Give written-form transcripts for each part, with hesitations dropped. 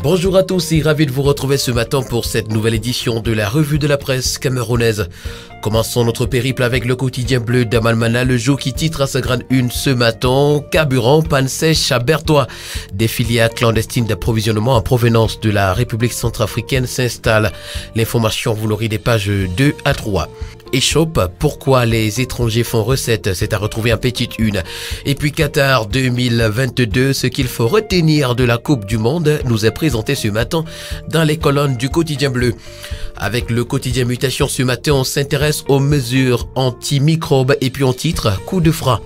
Bonjour à tous et ravi de vous retrouver ce matin pour cette nouvelle édition de la revue de la presse camerounaise. Commençons notre périple avec le quotidien bleu d'Amalmana, le jour qui titre à sa grande une ce matin « Carburant, panne sèche à Bertois ». Des filières clandestines d'approvisionnement en provenance de la République centrafricaine s'installent. L'information, vous l'aurez des pages 2 à 3. Échoppe, pourquoi les étrangers font recette, c'est à retrouver en petite une. Et puis Qatar 2022, ce qu'il faut retenir de la Coupe du Monde nous est présenté ce matin dans les colonnes du quotidien bleu. Avec le quotidien Mutation ce matin, on s'intéresse aux mesures antimicrobes et puis en titre, coup de frein.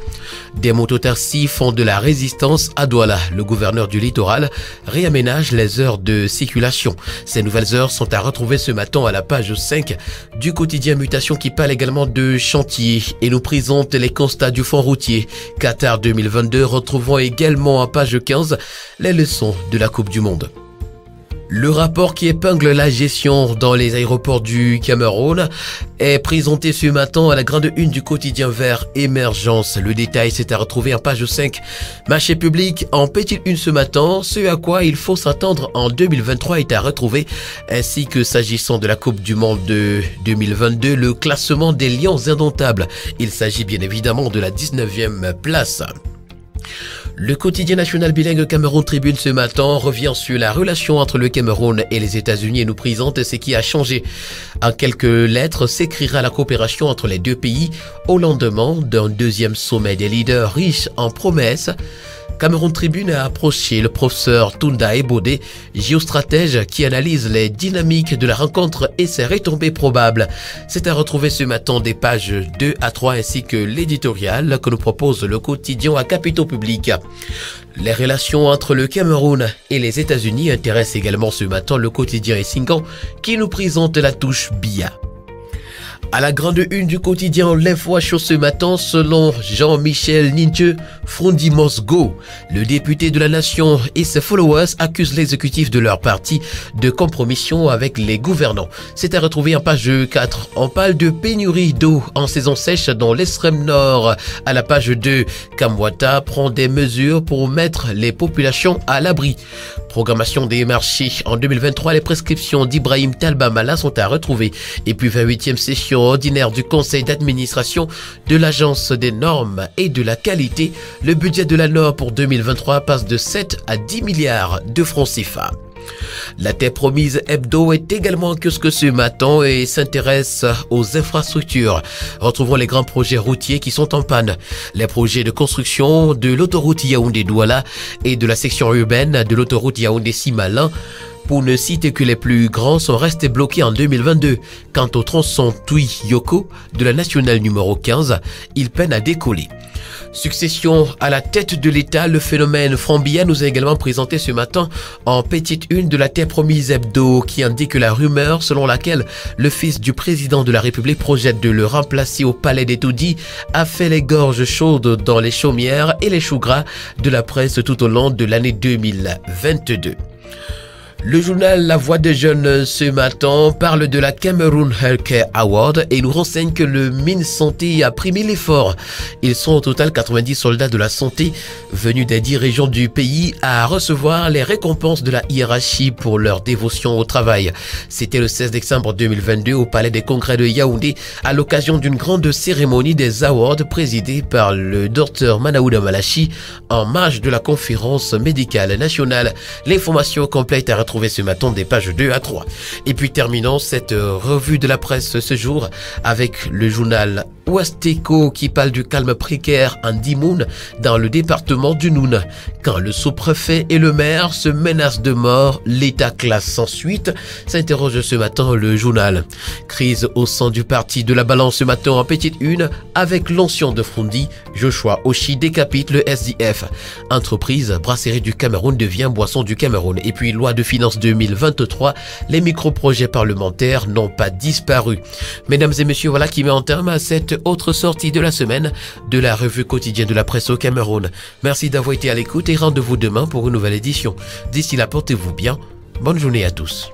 Des mototaxis font de la résistance à Douala. Le gouverneur du littoral réaménage les heures de circulation. Ces nouvelles heures sont à retrouver ce matin à la page 5 du quotidien Mutation qui parle également de chantier et nous présente les constats du fonds routier. Qatar 2022, retrouvons également à page 15 les leçons de la Coupe du Monde. Le rapport qui épingle la gestion dans les aéroports du Cameroun est présenté ce matin à la grande une du quotidien vert Émergence. Le détail c'est à retrouver en page 5. Marché public en petite une ce matin, ce à quoi il faut s'attendre en 2023 est à retrouver, ainsi que s'agissant de la Coupe du Monde de 2022, le classement des Lions indomptables. Il s'agit bien évidemment de la 19e place. Le quotidien national bilingue Cameroun Tribune ce matin revient sur la relation entre le Cameroun et les États-Unis et nous présente ce qui a changé. En quelques lettres s'écrira la coopération entre les deux pays au lendemain d'un deuxième sommet des leaders riches en promesses. Cameroun Tribune a approché le professeur Tunda Ebode, géostratège qui analyse les dynamiques de la rencontre et ses retombées probables. C'est à retrouver ce matin des pages 2 à 3 ainsi que l'éditorial que nous propose le quotidien à capitaux publics. Les relations entre le Cameroun et les États-Unis intéressent également ce matin le quotidien Essingan qui nous présente la touche BIA. À la grande une du quotidien L'Info chaud ce matin, selon Jean-Michel Ninje, Frondi must go. Le député de la nation et ses followers accusent l'exécutif de leur parti de compromission avec les gouvernants. C'est à retrouver en page 4. On parle de pénurie d'eau en saison sèche dans l'extrême nord. À la page 2, Kamwata prend des mesures pour mettre les populations à l'abri. Programmation des marchés en 2023, les prescriptions d'Ibrahim Talbamala sont à retrouver. Et puis 28e session ordinaire du conseil d'administration de l'agence des normes et de la qualité. Le budget de la Nord pour 2023 passe de 7 à 10 milliards de francs CFA. La Terre Promise Hebdo est également en kiosque ce matin et s'intéresse aux infrastructures. Retrouvons les grands projets routiers qui sont en panne. Les projets de construction de l'autoroute Yaoundé-Douala et de la section urbaine de l'autoroute Yaoundé-Simalin, pour ne citer que les plus grands, sont restés bloqués en 2022. Quant au tronçon Tuy-Yoko de la nationale numéro 15, il peine à décoller. Succession à la tête de l'État, le phénomène Frambia nous a également présenté ce matin en petite une de la Terre Promise Hebdo qui indique la rumeur selon laquelle le fils du président de la République projette de le remplacer au palais des Taudis a fait les gorges chaudes dans les chaumières et les choux gras de la presse tout au long de l'année 2022. Le journal La Voix des Jeunes ce matin parle de la Cameroon Healthcare Award et nous renseigne que le MinSanté a primé l'effort. Ils sont au total 90 soldats de la santé venus des 10 régions du pays à recevoir les récompenses de la hiérarchie pour leur dévotion au travail. C'était le 16 décembre 2022 au Palais des Congrès de Yaoundé à l'occasion d'une grande cérémonie des awards présidée par le Dr Manaouda Malachi en marge de la conférence médicale nationale. L'information complète à retrouver ce matin des pages 2 à 3. Et puis terminons cette revue de la presse ce jour avec le journal Ouastéco qui parle du calme précaire en Dimoun dans le département du Noun. Quand le sous-préfet et le maire se menacent de mort, l'État classe sans suite, s'interroge ce matin le journal. Crise au sein du parti de la Balance ce matin en petite une avec l'ancien de Frondi, Joshua Oshi décapite le SDF. Entreprise, brasserie du Cameroun devient boisson du Cameroun. Et puis loi de finances 2023, les micro-projets parlementaires n'ont pas disparu. Mesdames et messieurs, voilà qui met en terme à cette autre sortie de la semaine de la revue quotidienne de la presse au Cameroun. Merci d'avoir été à l'écoute et rendez-vous demain pour une nouvelle édition. D'ici là, portez-vous bien. Bonne journée à tous.